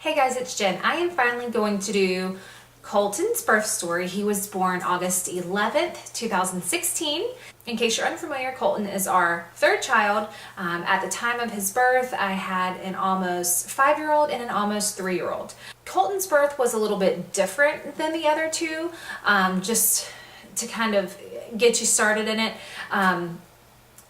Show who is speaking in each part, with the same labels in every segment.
Speaker 1: Hey guys, it's Jen. I am finally going to do Colton's birth story. He was born August 11th, 2016. In case you're unfamiliar, Colton is our third child. At the time of his birth, I had an almost 5-year-old and an almost 3-year-old. Colton's birth was a little bit different than the other two, just to kind of get you started in it. I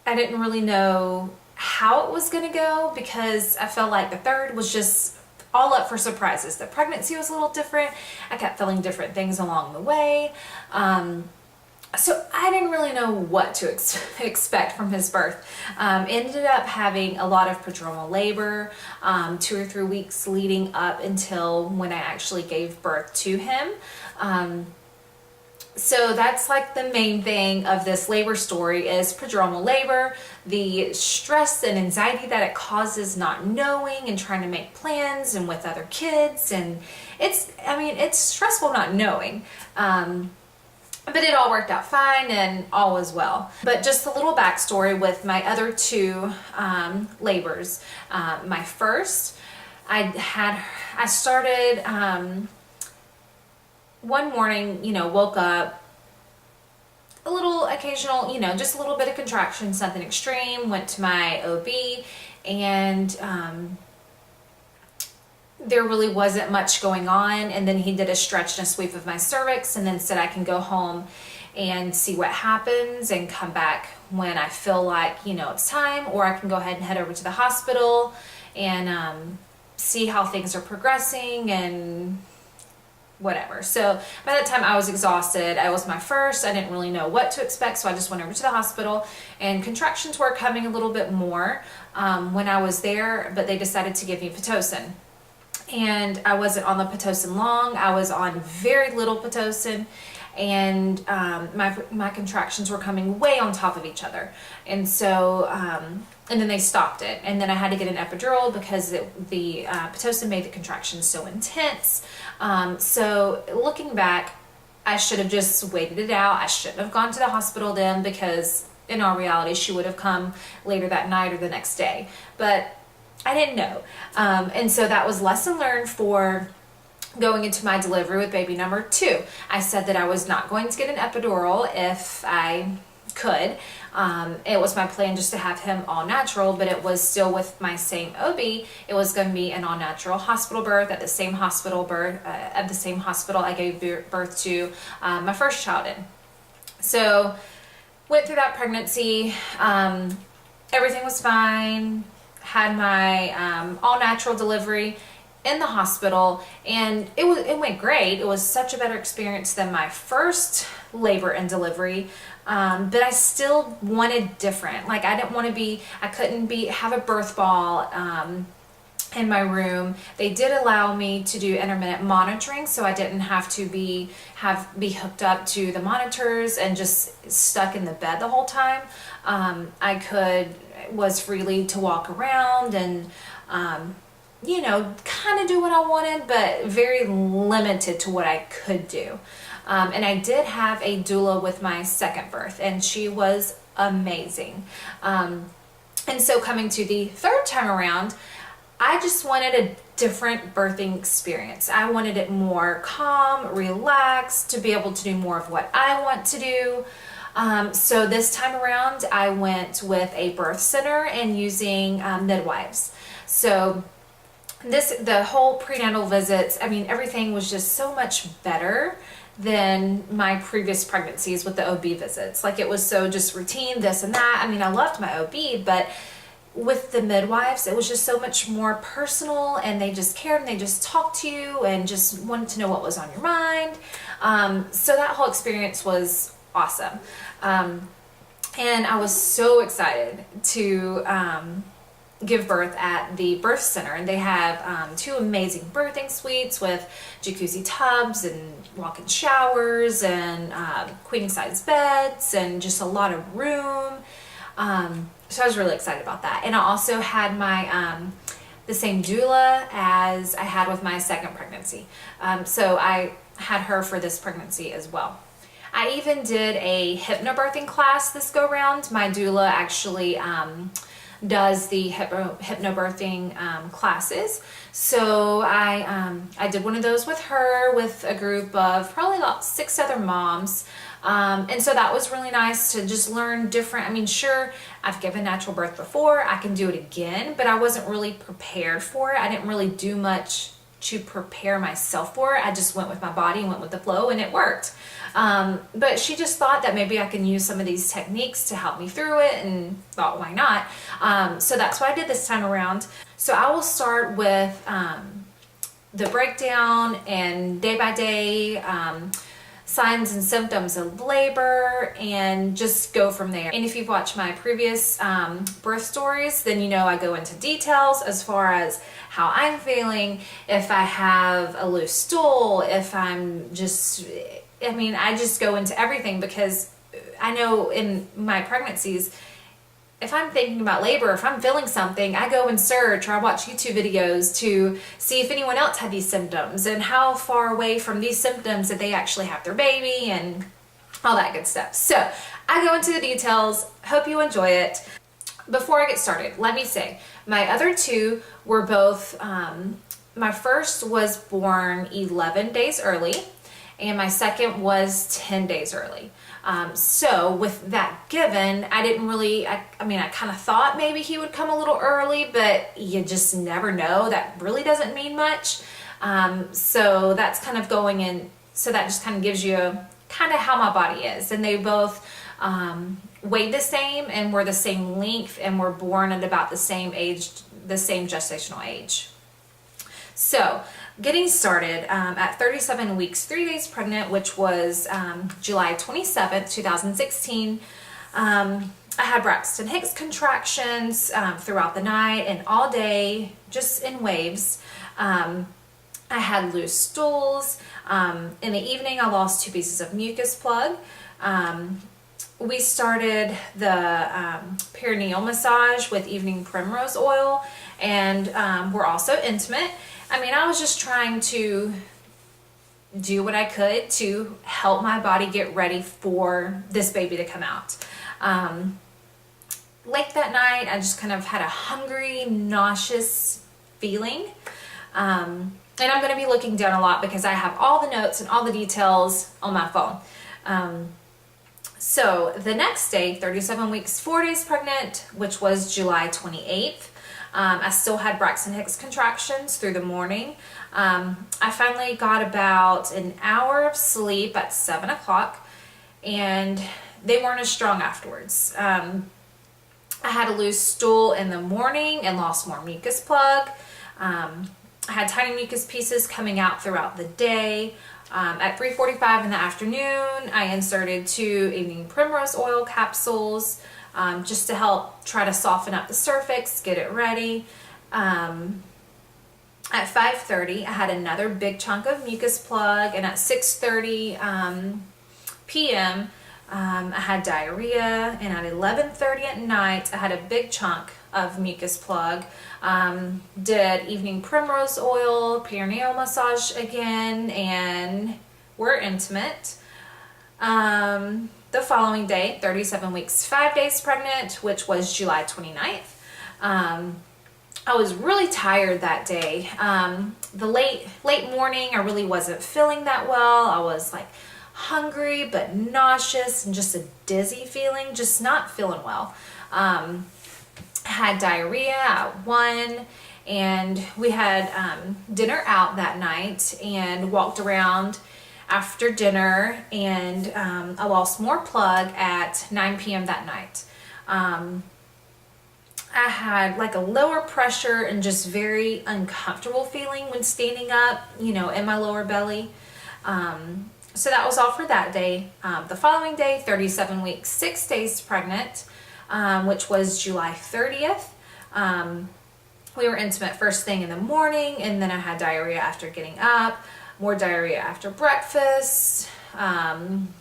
Speaker 1: didn't really know how it was going to go because I felt like the third was just all up for surprises. The pregnancy was a little different. I kept feeling different things along the way. So I didn't really know what to expect from his birth. Ended up having a lot of prodromal labor, 2 or 3 weeks leading up until when I actually gave birth to him. So that's like the main thing of this labor story is prodromal labor, the stress and anxiety that it causes not knowing and trying to make plans and with other kids. And it's stressful not knowing. But it all worked out fine and all was well. But just a little backstory with my other two labors. My first, I started one morning, woke up, a little occasional, just a little bit of contractions, nothing extreme, went to my OB, and there really wasn't much going on. And then he did a stretch and a sweep of my cervix and then said I can go home and see what happens and come back when I feel like, it's time, or I can go ahead and head over to the hospital and see how things are progressing and whatever. So by that time I was exhausted. I was my first. I didn't really know what to expect, so I just went over to the hospital, and contractions were coming a little bit more when I was there, but they decided to give me Pitocin. And I wasn't on the Pitocin long. I was on very little Pitocin, and my contractions were coming way on top of each other. And so and then they stopped it, and then I had to get an epidural because the Pitocin made the contractions so intense. So looking back, I should have just waited it out. I shouldn't have gone to the hospital then, because in all reality she would have come later that night or the next day, but I didn't know. And so that was lesson learned for going into my delivery with baby number 2. I said that I was not going to get an epidural if I could. It was my plan just to have him all natural, but it was still with my same OB. It was going to be an all natural hospital birth at the same hospital I gave birth to my first child in. So went through that pregnancy. Everything was fine. Had my all natural delivery in the hospital, and it went great. It was such a better experience than my first labor and delivery, but I still wanted different. Like I couldn't have a birth ball in my room. They did allow me to do intermittent monitoring, so I didn't have to be hooked up to the monitors and just stuck in the bed the whole time. I was freely to walk around and kind of do what I wanted, but very limited to what I could do. And I did have a doula with my second birth, and she was amazing. And so coming to the third time around, I just wanted a different birthing experience. I wanted it more calm, relaxed, to be able to do more of what I want to do. So this time around, I went with a birth center and using midwives. So the whole prenatal visits, everything was just so much better than my previous pregnancies with the OB visits. Like it was so just routine, this and that. I loved my OB, but with the midwives, it was just so much more personal, and they just cared and they just talked to you and just wanted to know what was on your mind. So that whole experience was awesome. And I was so excited to give birth at the birth center, and they have 2 amazing birthing suites with jacuzzi tubs and walk-in showers and queen size beds and just a lot of room. So I was really excited about that. And I also had my the same doula as I had with my second pregnancy. So I had her for this pregnancy as well. I even did a hypnobirthing class this go round. My doula actually does the hypnobirthing classes. So I did one of those with her with a group of probably about 6 other moms. And so that was really nice to just learn different. I mean, sure, I've given natural birth before, I can do it again, but I wasn't really prepared for it. I didn't really do much to prepare myself for it. I just went with my body and went with the flow, and it worked. But she just thought that maybe I can use some of these techniques to help me through it, and thought, why not? So that's what I did this time around. So I will start with the breakdown and day by day signs and symptoms of labor, and just go from there. And if you've watched my previous birth stories, then you know I go into details as far as how I'm feeling, if I have a loose stool, if I'm just, I mean, I just go into everything, because I know in my pregnancies, if I'm thinking about labor, if I'm feeling something, I go and search, or I watch YouTube videos to see if anyone else had these symptoms and how far away from these symptoms that they actually have their baby and all that good stuff. So I go into the details. Hope you enjoy it. Before I get started, let me say, my other two were both, my first was born 11 days early, and my second was 10 days early. So with that given, I didn't really, I mean, I kind of thought maybe he would come a little early, but you just never know. That really doesn't mean much. So that's kind of going in, so that just kind of gives you kind of how my body is. And they both weighed the same and were the same length and were born at about the same age, the same gestational age. So getting started, at 37 weeks, 3 days pregnant, which was July 27th, 2016, I had Braxton Hicks contractions throughout the night and all day, just in waves. I had loose stools. In the evening, I lost 2 pieces of mucus plug. We started the perineal massage with evening primrose oil, and we're also intimate. I mean, I was just trying to do what I could to help my body get ready for this baby to come out. Late that night, I just kind of had a hungry, nauseous feeling. And I'm going to be looking down a lot because I have all the notes and all the details on my phone. So the next day, 37 weeks, 4 days pregnant, which was July 28th, I still had Braxton Hicks contractions through the morning. I finally got about an hour of sleep at 7 o'clock, and they weren't as strong afterwards. I had a loose stool in the morning and lost more mucus plug. I had tiny mucus pieces coming out throughout the day. At 3:45 in the afternoon, I inserted 2 evening primrose oil capsules, just to help try to soften up the cervix, get it ready. At 5:30, I had another big chunk of mucus plug, and at 6:30 p.m., I had diarrhea, and at 11:30 at night, I had a big chunk of mucus plug. Did evening primrose oil, perineal massage again, and we're intimate. The following day, 37 weeks, 5 days pregnant, which was July 29th. I was really tired that day. The late morning, I really wasn't feeling that well. I was like hungry but nauseous and just a dizzy feeling, just not feeling well. Had diarrhea at 1, and we had dinner out that night and walked around after dinner, and I lost more plug at 9 p.m. that night. I had like a lower pressure and just very uncomfortable feeling when standing up, you know, in my lower belly. So that was all for that day. The following day, 37 weeks, 6 days pregnant, which was July 30th. We were intimate first thing in the morning, and then I had diarrhea after getting up, more diarrhea after breakfast, and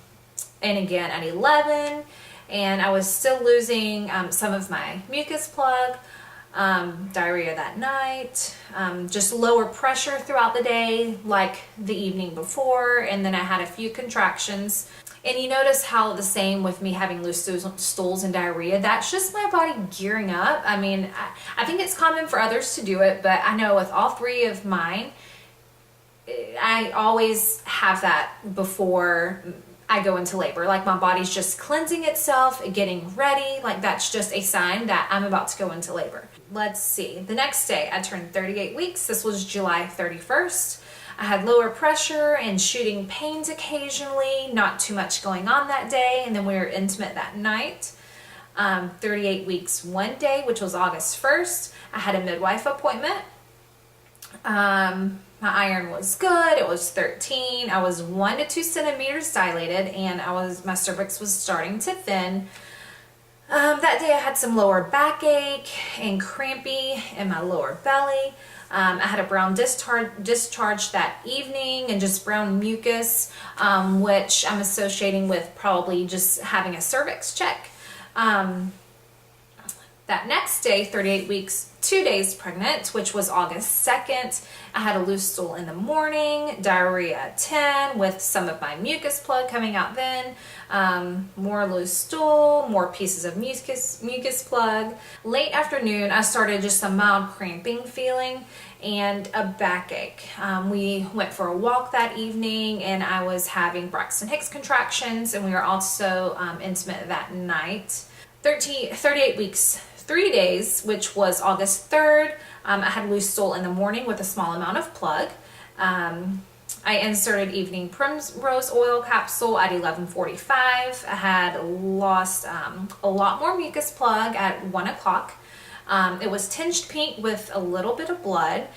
Speaker 1: again at 11, and I was still losing some of my mucus plug. diarrhea that night, just lower pressure throughout the day like the evening before, and then I had a few contractions. And you notice how the same with me having loose stools and diarrhea, that's just my body gearing up. I mean, I think it's common for others to do it, but I know with all three of mine, I always have that before I go into labor. Like my body's just cleansing itself, getting ready. Like that's just a sign that I'm about to go into labor. Let's see. The next day I turned 38 weeks. This was July 31st. I had lower pressure and shooting pains occasionally, not too much going on that day. And then we were intimate that night. 38 weeks one day, which was August 1st. I had a midwife appointment. My iron was good. It was 13. I was 1 to 2 centimeters dilated, and my cervix was starting to thin. That day I had some lower backache and crampy in my lower belly. I had a brown discharge that evening and just brown mucus, which I'm associating with probably just having a cervix check. That next day, 38 weeks, 2 days pregnant, which was August 2nd, I had a loose stool in the morning, diarrhea at 10 with some of my mucus plug coming out then, more loose stool, more pieces of mucus plug. Late afternoon, I started just a mild cramping feeling and a backache. We went for a walk that evening and I was having Braxton Hicks contractions, and we were also intimate that night. 38 weeks, 3 days, which was August 3rd. I had loose stool in the morning with a small amount of plug. I inserted evening primrose oil capsule at 11:45. I had lost a lot more mucus plug at 1 o'clock. It was tinged pink with a little bit of blood.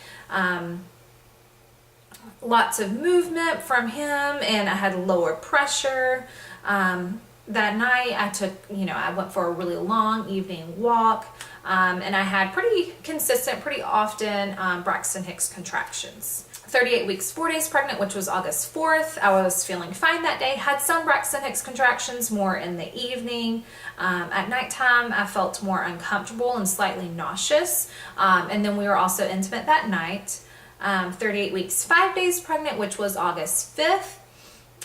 Speaker 1: Lots of movement from him, and I had lower pressure. That night I went for a really long evening walk, and I had pretty consistent, pretty often Braxton Hicks contractions. 38 weeks, 4 days pregnant, which was August 4th. I was feeling fine that day. Had some Braxton Hicks contractions more in the evening. At nighttime, I felt more uncomfortable and slightly nauseous. And then we were also intimate that night. 38 weeks, 5 days pregnant, which was August 5th.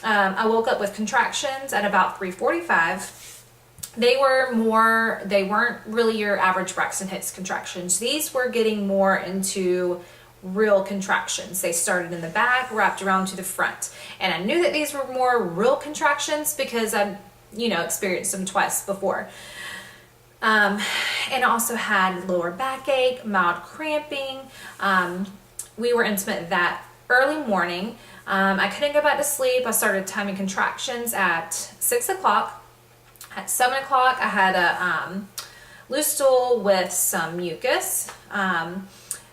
Speaker 1: I woke up with contractions at about 3:45. They weren't really your average Braxton Hicks contractions. These were getting more into real contractions. They started in the back, wrapped around to the front. And I knew that these were more real contractions because I'd, experienced them twice before. And also had lower backache, mild cramping. We were intimate that early morning. I couldn't go back to sleep. I started timing contractions at 6 o'clock. At 7 o'clock, I had a loose stool with some mucus.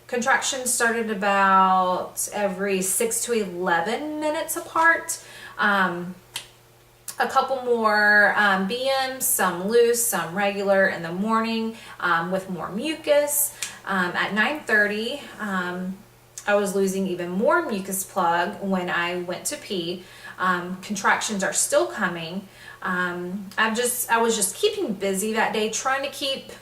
Speaker 1: Contractions started about every 6 to 11 minutes apart. A couple more BMs, some loose, some regular in the morning with more mucus. At 9:30, I was losing even more mucus plug when I went to pee. Contractions are still coming. I was just keeping busy that day, trying to keep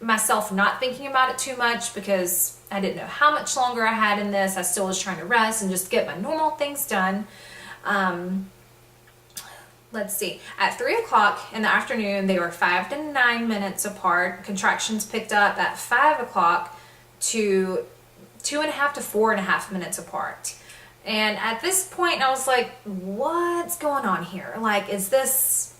Speaker 1: myself not thinking about it too much because I didn't know how much longer I had in this. I still was trying to rest and just get my normal things done. Let's see, at 3 o'clock in the afternoon, they were 5 to 9 minutes apart. Contractions picked up at 5 o'clock to 2.5 to 4.5 minutes apart. And at this point, I was like, what's going on here? Like, is this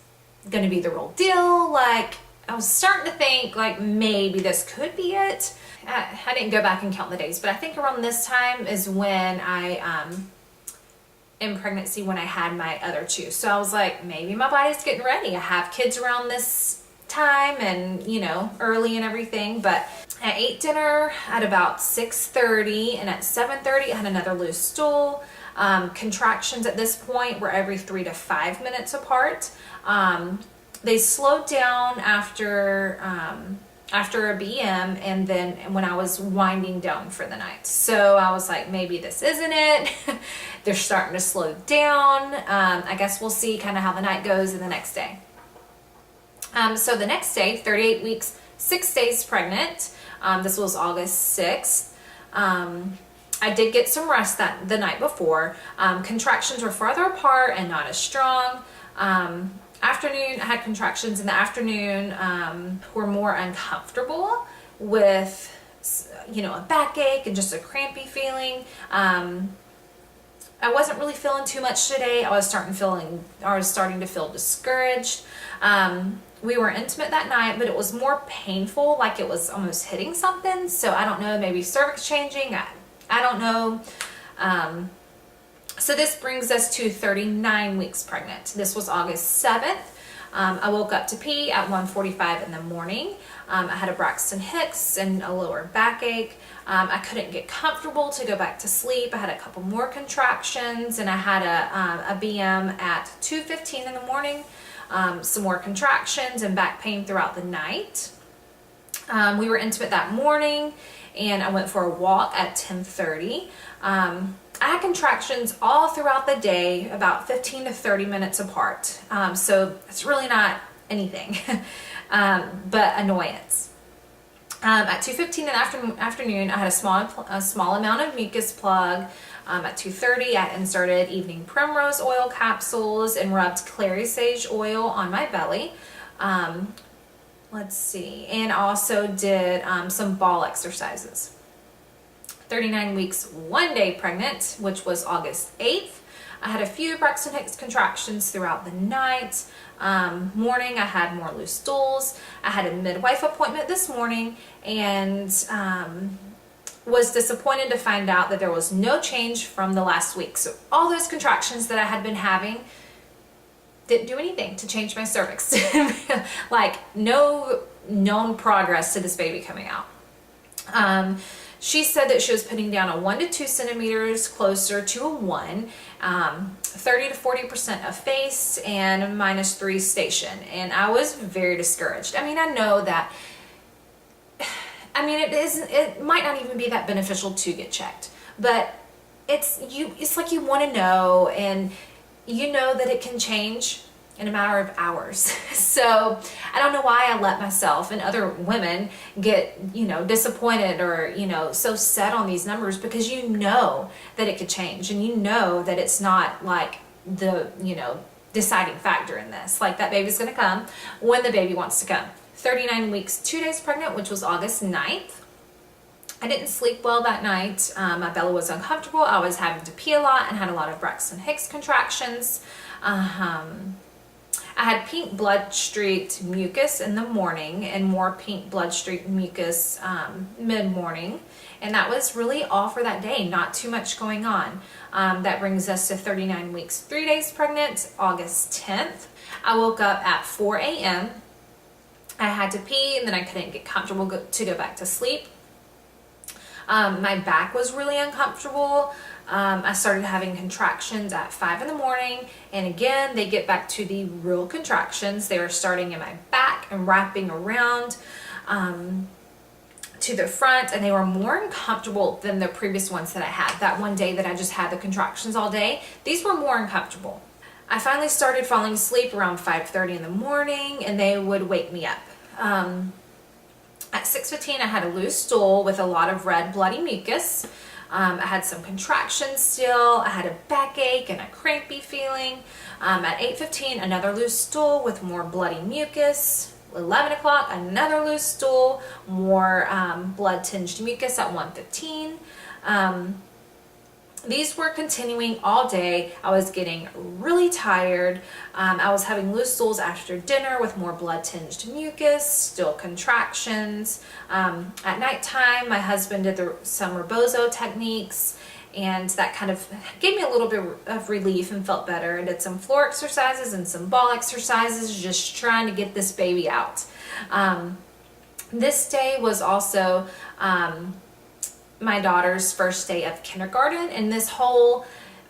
Speaker 1: going to be the real deal? Like, I was starting to think, like, maybe this could be it. I didn't go back and count the days, but I think around this time is when I, in pregnancy, when I had my other two. So I was like, maybe my body's getting ready. I have kids around this time and, early and everything. But I ate dinner at about 6:30, and at 7:30 I had another loose stool. Contractions at this point were every 3 to 5 minutes apart. They slowed down after a BM, and then when I was winding down for the night. So I was like, maybe this isn't it. They're starting to slow down. I guess we'll see kind of how the night goes in the next day. So the next day, 38 weeks, 6 days pregnant. This was August 6th. I did get some rest the night before. Contractions were farther apart and not as strong. Afternoon, I had contractions in the afternoon, were more uncomfortable with, a backache and just a crampy feeling. I wasn't really feeling too much today. I was starting to feel discouraged. We were intimate that night, but it was more painful, like it was almost hitting something. So I don't know, maybe cervix changing. I don't know. So this brings us to 39 weeks pregnant. This was August 7th. I woke up to pee at 1:45 in the morning. I had a Braxton Hicks and a lower backache. I couldn't get comfortable to go back to sleep. I had a couple more contractions, and I had a BM at 2:15 in the morning. Some more contractions and back pain throughout the night. We were intimate that morning, and I went for a walk at 10:30. I had contractions all throughout the day, about 15 to 30 minutes apart. So it's really not anything, but annoyance. At 2:15 in the afternoon, I had a small amount of mucus plug. At 2:30, I inserted evening primrose oil capsules and rubbed clary sage oil on my belly. Let's see, and also did some ball exercises. 39 weeks, 1 day pregnant, which was August 8th. I had a few Braxton Hicks contractions throughout the night. Morning, I had more loose stools. I had a midwife appointment this morning, and was disappointed to find out that there was no change from the last week. So all those contractions that I had been having didn't do anything to change my cervix. Like no known progress to this baby coming out. She said that she was putting down a 1 to 2 centimeters closer to a 1, 30 to 40% of face, and -3 station. And I was very discouraged. I mean, I know that, it might not even be that beneficial to get checked, but it's like you want to know, and you know that it can change in a matter of hours. So I don't know why I let myself and other women get, disappointed or, so set on these numbers, because you know that it could change, and you know that it's not like the, deciding factor in this. Like, that baby's gonna come when the baby wants to come. 39 weeks, 2 days pregnant, which was August 9th. I didn't sleep well that night. My belly was uncomfortable. I was having to pee a lot and had a lot of Braxton Hicks contractions. I had pink blood-streaked mucus in the morning and more pink blood-streaked mucus mid-morning. And that was really all for that day. Not too much going on. That brings us to 39 weeks, 3 days pregnant, August 10th. I woke up at 4 a.m. I had to pee, and then I couldn't get comfortable to go back to sleep. My back was really uncomfortable. I started having contractions at 5 in the morning, and again, they get back to the real contractions. They were starting in my back and wrapping around to the front, and they were more uncomfortable than the previous ones that I had. That one day that I just had the contractions all day, these were more uncomfortable. I finally started falling asleep around 5:30 in the morning, and they would wake me up. At 6:15, I had a loose stool with a lot of red bloody mucus. I had some contractions still. I had a backache and a crampy feeling. At 8:15, another loose stool with more bloody mucus. 11 o'clock, another loose stool, more blood-tinged mucus at 1:15. These were continuing all day. I was getting really tired. I was having loose stools after dinner with more blood-tinged mucus, still contractions. At nighttime, my husband did some rebozo techniques, and that kind of gave me a little bit of relief and felt better. I did some floor exercises and some ball exercises, just trying to get this baby out. This day was also my daughter's first day of kindergarten, and this whole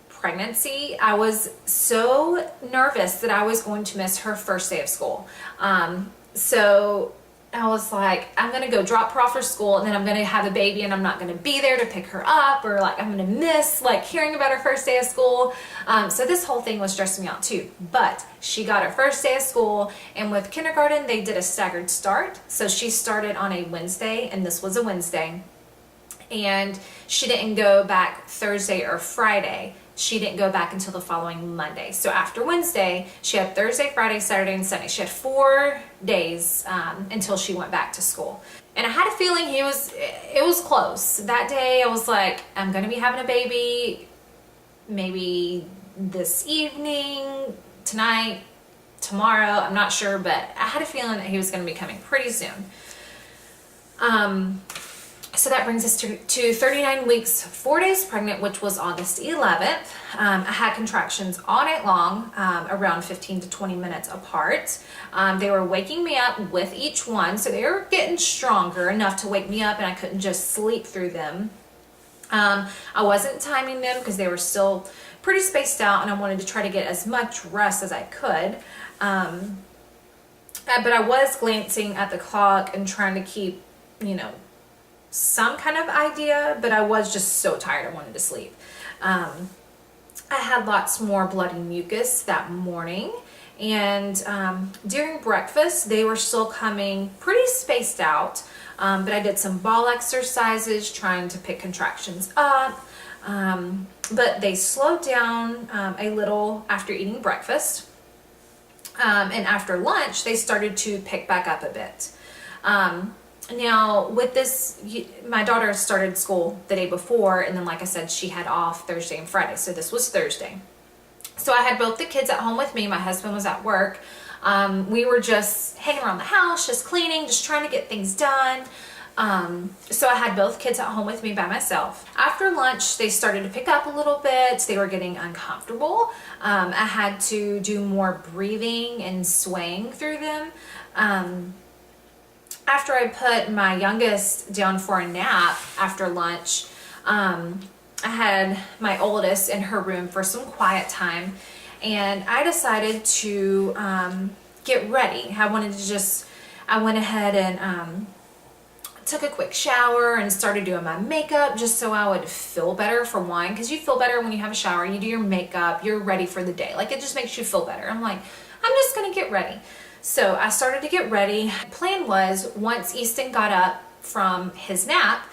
Speaker 1: pregnancy, I was so nervous that I was going to miss her first day of school. So I was like, I'm gonna go drop her off for school, and then I'm gonna have a baby, and I'm not gonna be there to pick her up, or like I'm gonna miss like hearing about her first day of school. So this whole thing was stressing me out too. But she got her first day of school, and with kindergarten they did a staggered start. So she started on a Wednesday, and this was a Wednesday, and she didn't go back Thursday or Friday. She didn't go back until the following Monday. So after Wednesday, she had Thursday, Friday, Saturday, and Sunday. She had 4 days until she went back to school. And I had a feeling it was close. That day I was like, I'm gonna be having a baby maybe this evening, tonight, tomorrow, I'm not sure, but I had a feeling that he was gonna be coming pretty soon. So that brings us to 39 weeks, 4 days pregnant, which was August 11th. I had contractions all night long, around 15 to 20 minutes apart. They were waking me up with each one, so they were getting stronger enough to wake me up, and I couldn't just sleep through them. I wasn't timing them because they were still pretty spaced out, and I wanted to try to get as much rest as I could. But I was glancing at the clock and trying to keep, some kind of idea, but I was just so tired I wanted to sleep. I had lots more bloody mucus that morning, and during breakfast they were still coming pretty spaced out, but I did some ball exercises trying to pick contractions up, but they slowed down a little after eating breakfast, and after lunch they started to pick back up a bit. Now with this, my daughter started school the day before, and then like I said, she had off Thursday and Friday, so this was Thursday. So I had both the kids at home with me. My husband was at work. We were just hanging around the house, just cleaning, just trying to get things done. So I had both kids at home with me by myself. After lunch, they started to pick up a little bit. They were getting uncomfortable. I had to do more breathing and swaying through them. After I put my youngest down for a nap after lunch, I had my oldest in her room for some quiet time, and I decided to get ready. I went ahead and took a quick shower and started doing my makeup just so I would feel better, for one, because you feel better when you have a shower, you do your makeup, you're ready for the day. Like, it just makes you feel better. I'm like, I'm just gonna get ready. So I started to get ready. The plan was, once Easton got up from his nap,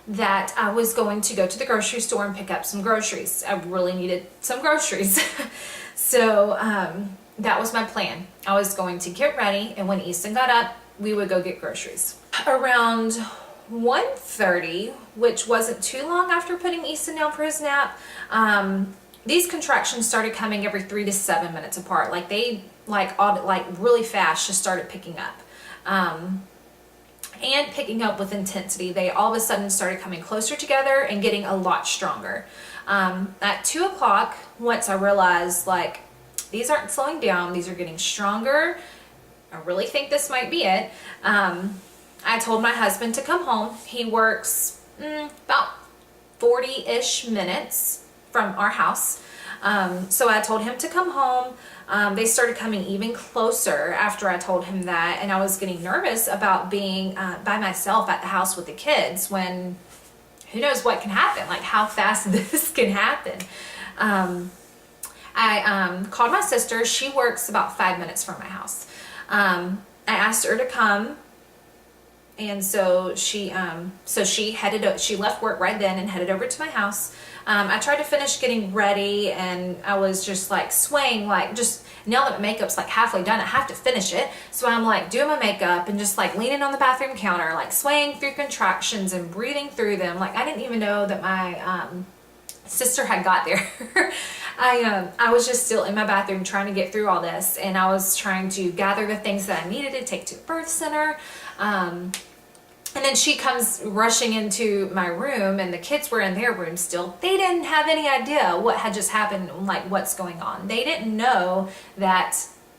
Speaker 1: that I was going to go to the grocery store and pick up some groceries. I really needed some groceries. So that was my plan. I was going to get ready, and when Easton got up, we would go get groceries. Around 1:30, which wasn't too long after putting Easton down for his nap, these contractions started coming every 3 to 7 minutes apart. Like, they really fast just started picking up, and picking up with intensity. They all of a sudden started coming closer together and getting a lot stronger. At 2 o'clock, once I realized, like, these aren't slowing down, these are getting stronger, I really think this might be it, I told my husband to come home. He works about 40-ish minutes from our house. So I told him to come home. They started coming even closer after I told him that, and I was getting nervous about being by myself at the house with the kids, when who knows what can happen, like how fast this can happen. I called my sister. She works about 5 minutes from my house. I asked her to come, and so she left work right then and headed over to my house. I tried to finish getting ready, and I was just like swaying, like, just now that my makeup's like halfway done, I have to finish it. So I'm like doing my makeup and just like leaning on the bathroom counter, like swaying through contractions and breathing through them. Like, I didn't even know that my sister had got there. I was just still in my bathroom trying to get through all this, and I was trying to gather the things that I needed to take to the birth center. And then she comes rushing into my room, and the kids were in their room still. They didn't have any idea what had just happened, like what's going on. They didn't know that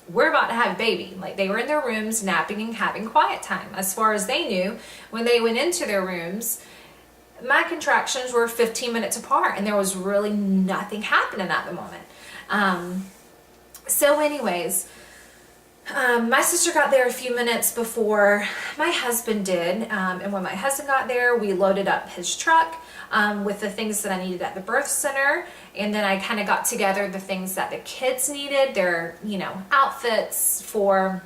Speaker 1: we're about to have a baby. Like, they were in their rooms napping and having quiet time. As far as they knew, when they went into their rooms, my contractions were 15 minutes apart, and there was really nothing happening at the moment. So anyways, My sister got there a few minutes before my husband did, and when my husband got there, we loaded up his truck with the things that I needed at the birth center, and then I kind of got together the things that the kids needed, their, outfits for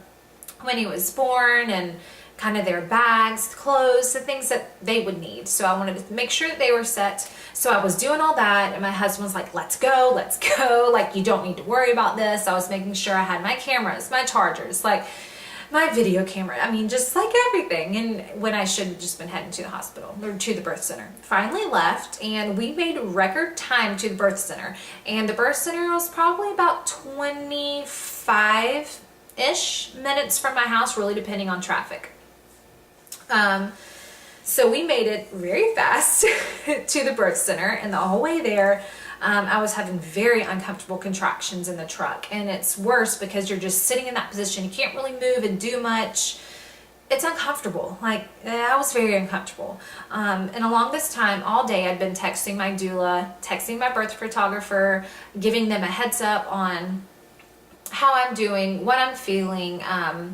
Speaker 1: when he was born, and kind of their bags, clothes, the things that they would need. So I wanted to make sure that they were set. So I was doing all that, and my husband was like, let's go, like, you don't need to worry about this. I was making sure I had my cameras, my chargers, like my video camera, I mean, just like everything. And when I should have just been heading to the hospital or to the birth center. Finally left, and we made record time to the birth center. And the birth center was probably about 25-ish minutes from my house, really depending on traffic. So we made it very fast to the birth center, and the whole way there, I was having very uncomfortable contractions in the truck. And it's worse because you're just sitting in that position. You can't really move and do much. It's uncomfortable. Like, I was very uncomfortable. And along this time, all day, I'd been texting my doula, texting my birth photographer, giving them a heads up on how I'm doing, what I'm feeling, the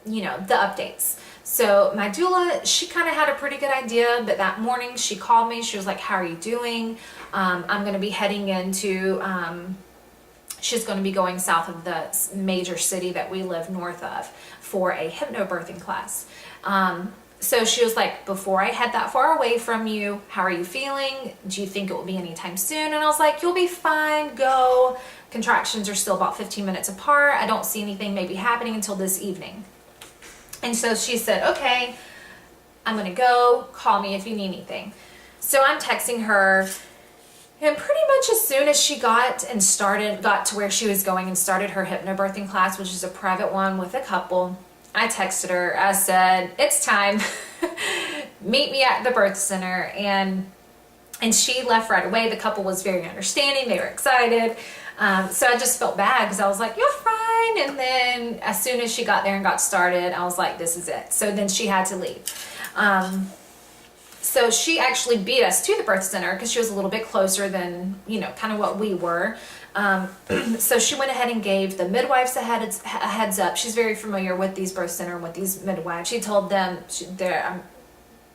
Speaker 1: updates. So my doula, she kind of had a pretty good idea, but that morning she called me. She was like, how are you doing? I'm going to be heading into, she's going to be going south of the major city that we live north of for a hypnobirthing class. So she was like, before I head that far away from you, how are you feeling? Do you think it will be anytime soon? And I was like, you'll be fine, go. Contractions are still about 15 minutes apart. I don't see anything maybe happening until this evening. And so she said, okay, I'm going to go. Call me if you need anything. So I'm texting her, and pretty much as soon as she got to where she was going and started her hypnobirthing class, which is a private one with a couple, I texted her. I said, it's time. Meet me at the birth center. And she left right away. The couple was very understanding. They were excited. So I just felt bad because I was like, you're fine. And then as soon as she got there and got started, I was like, this is it. So then she had to leave. So she actually beat us to the birth center because she was a little bit closer than, kind of what we were. So she went ahead and gave the midwives a heads up. She's very familiar with these birth center and with these midwives. She told them, I'm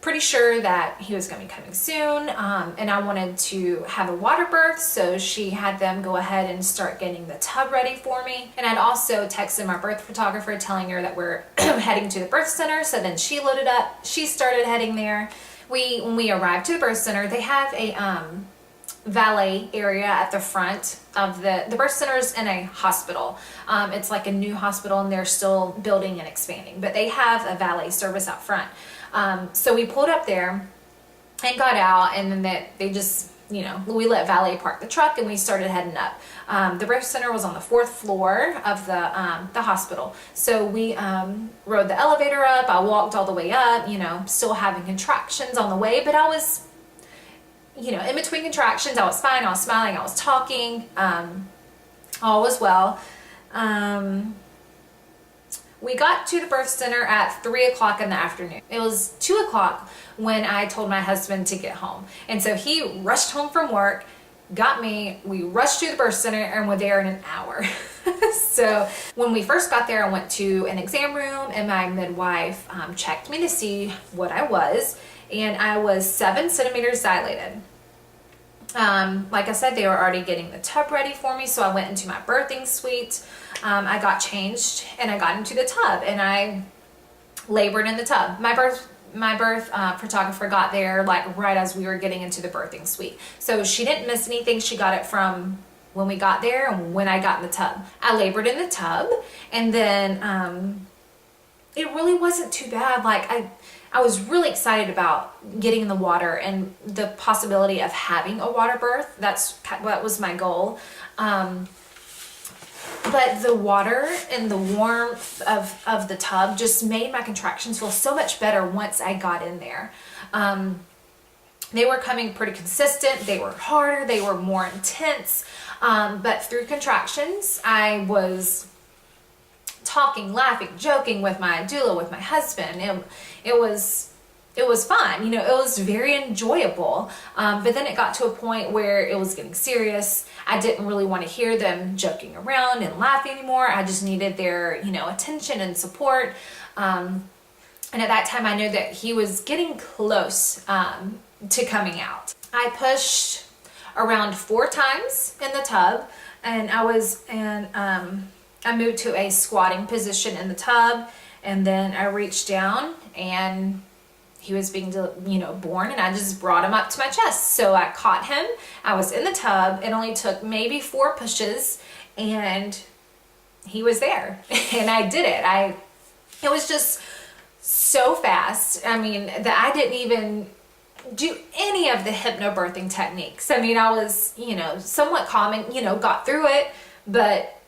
Speaker 1: pretty sure that he was going to be coming soon, and I wanted to have a water birth, so she had them go ahead and start getting the tub ready for me. And I'd also texted my birth photographer telling her that we're heading to the birth center, so then she loaded up, she started heading there. When we arrived to the birth center, they have a valet area at the front of the birth center's in a hospital. It's like a new hospital, and they're still building and expanding, but they have a valet service out front. So we pulled up there and got out, and then they just, we let valet park the truck, and we started heading up. The birth center was on the 4th floor of the hospital. So we rode the elevator up. I walked all the way up, still having contractions on the way, but I was, in between contractions, I was fine. I was smiling. I was talking. All was well. We got to the birth center at 3 o'clock in the afternoon. It was 2 o'clock when I told my husband to get home. And so he rushed home from work, got me, we rushed to the birth center, and were there in an hour. So when we first got there, I went to an exam room, and my midwife checked me to see what I was, and I was 7 centimeters dilated. Like I said, they were already getting the tub ready for me, so I went into my birthing suite. I got changed, and I got into the tub, and I labored in the tub. My birth photographer got there like right as we were getting into the birthing suite, so she didn't miss anything. She got it from when we got there and when I got in the tub. I labored in the tub, and then it really wasn't too bad. Like I was really excited about getting in the water and the possibility of having a water birth. That was my goal. But the water and the warmth of the tub just made my contractions feel so much better once I got in there. They were coming pretty consistent. They were harder. They were more intense. But through contractions, I was talking, laughing, joking with my doula, with my husband. It was it was fun, you know, it was very enjoyable. But then it got to a point where it was getting serious. I didn't really want to hear them joking around and laughing anymore. I just needed their, you know, attention and support. And at that time I knew that he was getting close to coming out. I pushed around 4 times in the tub, and I moved to a squatting position in the tub, and then I reached down and he was being, you know, born, and I just brought him up to my chest. So I caught him. I was in the tub. It only took maybe 4 pushes and he was there and I did it. It was just so fast. I mean, that I didn't even do any of the hypnobirthing techniques. I mean, I was, you know, somewhat calm, you know, got through it, but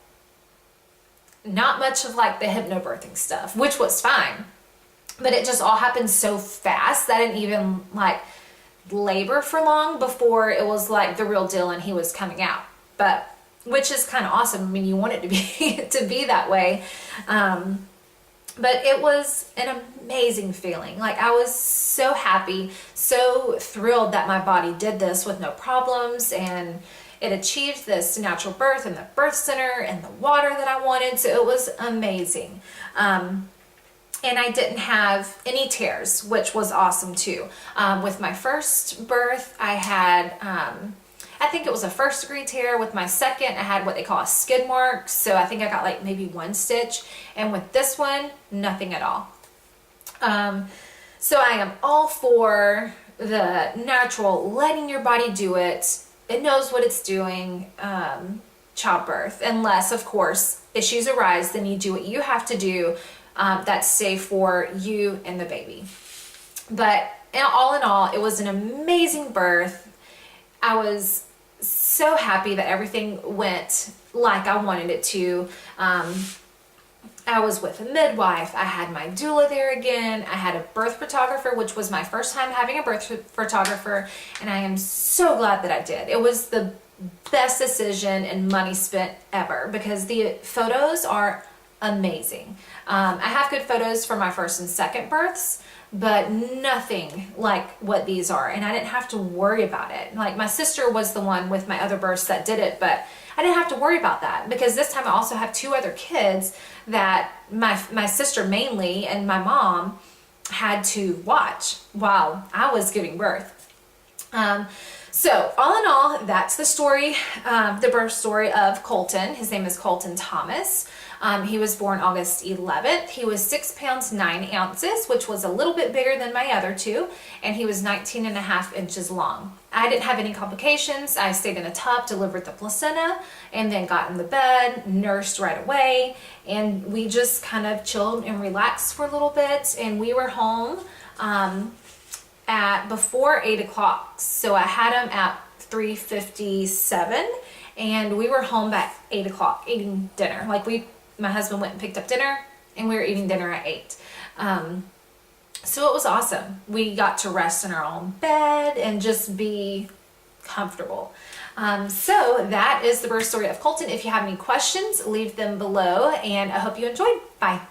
Speaker 1: not much of like the hypnobirthing stuff, which was fine. But it just all happened so fast that I didn't even like labor for long before it was like the real deal and he was coming out. But which is kind of awesome. I mean, you want it to be that way. But it was an amazing feeling. Like, I was so happy, so thrilled that my body did this with no problems, and it achieved this natural birth in the birth center and the water that I wanted. So it was amazing. And I didn't have any tears, which was awesome too. With my first birth, I had, I think it was a 1st-degree tear. With my second, I had what they call a skid mark. So I think I got like maybe 1 stitch. And with this one, nothing at all. So I am all for the natural, letting your body do it. It knows what it's doing, childbirth. Unless, of course, issues arise, then you do what you have to do. That's safe for you and the baby. But all in all, it was an amazing birth. I was so happy that everything went like I wanted it to. I was with a midwife. I had my doula there again. I had a birth photographer, which was my first time having a birth photographer, and I am so glad that I did. It was the best decision and money spent ever, because the photos are amazing. I have good photos for my first and second births, but nothing like what these are. And I didn't have to worry about it. Like, my sister was the one with my other births that did it, but I didn't have to worry about that, because this time I also have 2 other kids that my sister mainly and my mom had to watch while I was giving birth. So all in all, that's the story, the birth story of Colton. His name is Colton Thomas. He was born August 11th. He was 6 pounds 9 ounces, which was a little bit bigger than my other 2, and he was 19.5 inches long. I didn't have any complications. I stayed in a tub, delivered the placenta, and then got in the bed, nursed right away, and we just kind of chilled and relaxed for a little bit, and we were home at before 8 o'clock. So I had him at 3:57, and we were home at 8 o'clock eating dinner. Like, my husband went and picked up dinner, and we were eating dinner at 8. So it was awesome. We got to rest in our own bed and just be comfortable. So that is the birth story of Colton. If you have any questions, leave them below, and I hope you enjoyed. Bye.